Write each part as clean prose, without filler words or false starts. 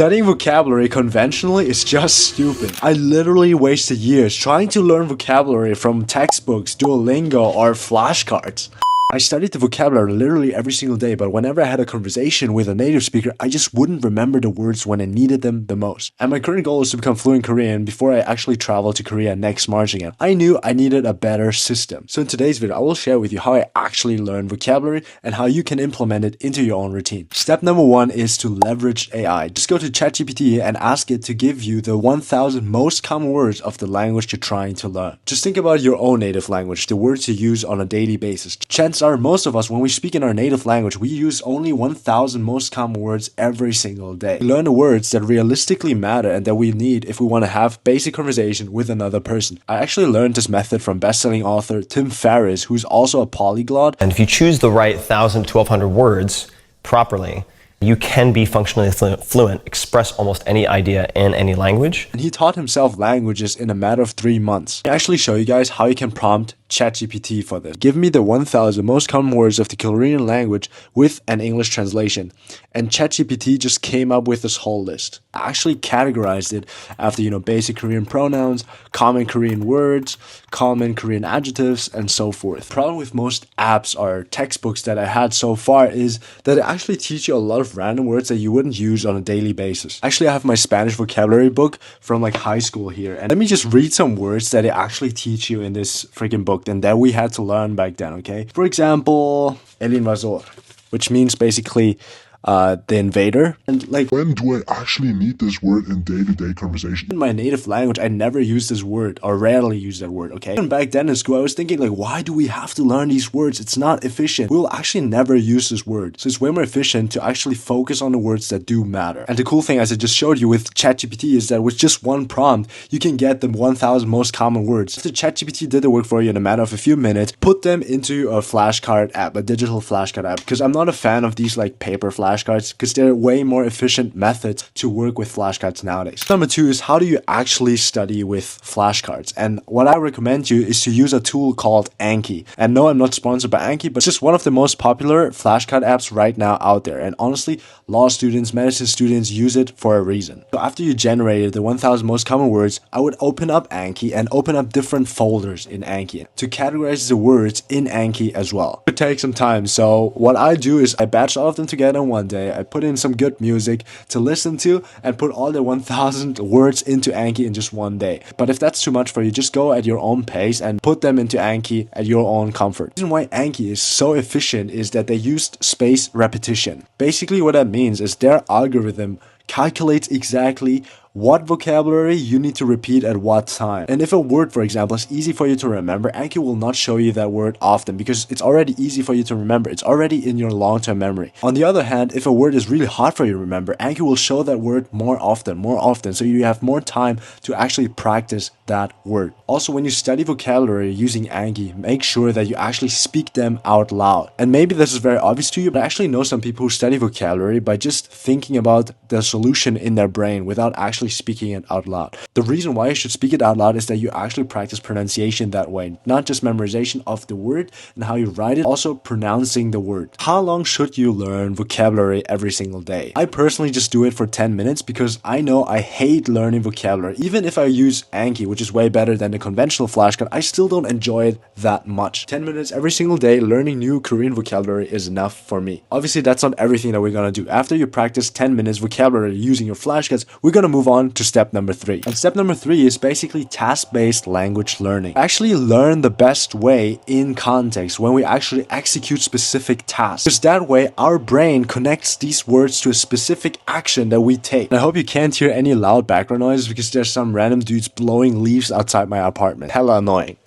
Studying vocabulary conventionally is just stupid. I literally wasted years trying to learn vocabulary from textbooks, Duolingo, or flashcards. I studied the vocabulary literally every single day, but whenever I had a conversation with a native speaker, I just wouldn't remember the words when I needed them the most. And my current goal is to become fluent Korean before I actually travel to Korea next March again. I knew I needed a better system. So in today's video, I will share with you how I actually learn vocabulary and how you can implement it into your own routine. Step number 1 is to leverage AI. Just go to Chat GPT and ask it to give you the 1000 most common words of the language you're trying to learn. Just think about your own native language, the words you use on a daily basis. Chances are most of us, when we speak in our native language, we use only 1000 most common words every single day. We learn the words that realistically matter and that we need if we want to have basic conversation with another person. I actually learned this method from best-selling author Tim Ferriss, who's also a polyglot. And if you choose the right 1000 to 1200 words properly, you can be functionally fluent, express almost any idea in any language. And he taught himself languages in a matter of 3 months. I actually show you guys how you can prompt Chat GPT for this. Give me the 1000 most common words of the Korean language with an English translation. And Chat GPT just came up with this whole list. I actually categorized it after, basic Korean pronouns, common Korean words, common Korean adjectives, and so forth. The problem with most apps or textbooks that I had so far is that it actually teach you a lot of random words that you wouldn't use on a daily basis. Actually, I have my Spanish vocabulary book from high school here. And let me just read some words that it actually teach you in this freaking book and that we had to learn back then, okay? For example, el invasor, which means basically the invader. And when do I actually need this word in day-to-day conversation? In my native language, I never use this word or rarely use that word, okay? And back then in school, I was thinking why do we have to learn these words? It's not efficient. We'll actually never use this word. So it's way more efficient to actually focus on the words that do matter. And the cool thing, as I just showed you with ChatGPT, is that with just one prompt, you can get the 1000 most common words. After ChatGPT did the work for you in a matter of a few minutes, put them into a flashcard app, a digital flashcard app, because I'm not a fan of these paper flashcards because they're way more efficient methods to work with flashcards nowadays. Number 2 is how do you actually study with flashcards? And what I recommend you is to use a tool called Anki. And no, I'm not sponsored by Anki, but it's just one of the most popular flashcard apps right now out there. And honestly, law students, medicine students use it for a reason. So after you generated the 1000 most common words, I would open up Anki and open up different folders in Anki to categorize the words in Anki as well. It takes some time. So what I do is I batch all of them together in one day. I put in some good music to listen to and put all the 1000 words into Anki in just one day. But if that's too much for you, just go at your own pace and put them into Anki at your own comfort. The reason why Anki is so efficient is that they used spaced repetition. Basically what that means is their algorithm calculates exactly what vocabulary you need to repeat at what time. And if a word, for example, is easy for you to remember, Anki will not show you that word often because it's already easy for you to remember. It's already in your long-term memory. On the other hand, if a word is really hard for you to remember, Anki will show that word more often, so you have more time to actually practice that word. Also, when you study vocabulary using Anki, make sure that you actually speak them out loud. And maybe this is very obvious to you, but I actually know some people who study vocabulary by just thinking about the solution in their brain without actually speaking it out loud. The reason why you should speak it out loud is that you actually practice pronunciation that way, not just memorization of the word and how you write it, also pronouncing the word. How long should you learn vocabulary every single day? I personally just do it for 10 minutes because I know I hate learning vocabulary. Even if I use Anki, which is way better than the conventional flashcard, I still don't enjoy it that much. 10 minutes every single day learning new Korean vocabulary is enough for me. Obviously, that's not everything that we're gonna do. After you practice 10 minutes vocabulary using your flashcards, we're gonna move on to step number 3. And step number 3 is basically task-based language learning. Actually learn the best way in context when we actually execute specific tasks. Because that way our brain connects these words to a specific action that we take. And I hope you can't hear any loud background noise because there's some random dudes blowing leaves outside my apartment. Hella annoying.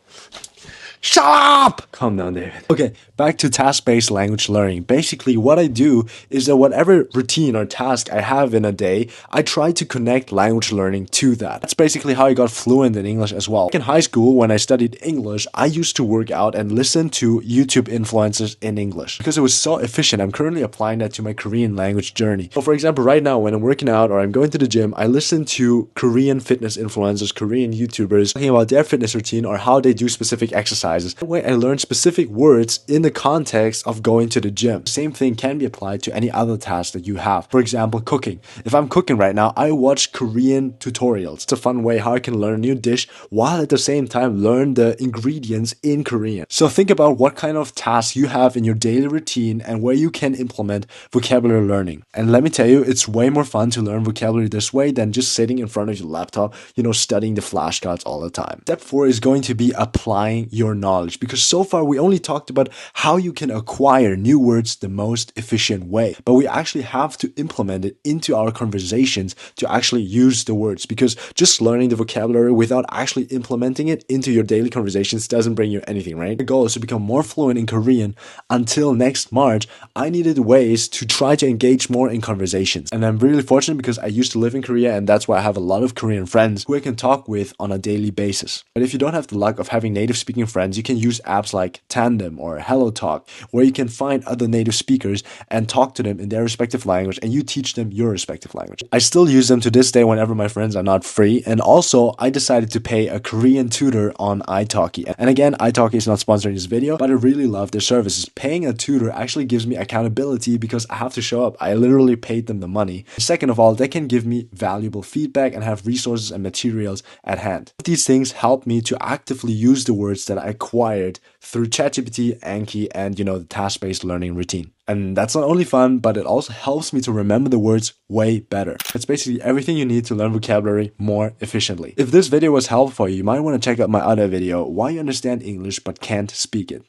Shut up! Calm down, David. Okay, back to task-based language learning. Basically, what I do is that whatever routine or task I have in a day, I try to connect language learning to that. That's basically how I got fluent in English as well. In high school, when I studied English, I used to work out and listen to YouTube influencers in English because it was so efficient. I'm currently applying that to my Korean language journey. So for example, right now, when I'm working out or I'm going to the gym, I listen to Korean fitness influencers, Korean YouTubers, talking about their fitness routine or how they do specific exercises. exercises. That way I learn specific words in the context of going to the gym. Same thing can be applied to any other task that you have. For example, cooking. If I'm cooking right now, I watch Korean tutorials. It's a fun way how I can learn a new dish while at the same time learn the ingredients in Korean. So think about what kind of tasks you have in your daily routine and where you can implement vocabulary learning. And let me tell you, it's way more fun to learn vocabulary this way than just sitting in front of your laptop, studying the flashcards all the time. Step 4 is going to be applying your knowledge, because so far we only talked about how you can acquire new words the most efficient way, but we actually have to implement it into our conversations to actually use the words, because just learning the vocabulary without actually implementing it into your daily conversations doesn't bring you anything, right? The goal is to become more fluent in Korean. Until next March, I needed ways to try to engage more in conversations. And I'm really fortunate because I used to live in Korea, and that's why I have a lot of Korean friends who I can talk with on a daily basis. But if you don't have the luck of having native speaking friends, you can use apps like Tandem or HelloTalk, where you can find other native speakers and talk to them in their respective language, and you teach them your respective language. I still use them to this day whenever my friends are not free. And also, I decided to pay a Korean tutor on italki. And again, italki is not sponsoring this video, but I really love their services. Paying a tutor actually gives me accountability because I have to show up. I literally paid them the money. Second of all, they can give me valuable feedback and have resources and materials at hand. These things help me to actively use the words that I acquired through Chat GPT, Anki, and the task-based learning routine. And that's not only fun, but it also helps me to remember the words way better. It's basically everything you need to learn vocabulary more efficiently. If this video was helpful for you, you might want to check out my other video, Why You Understand English But Can't Speak It.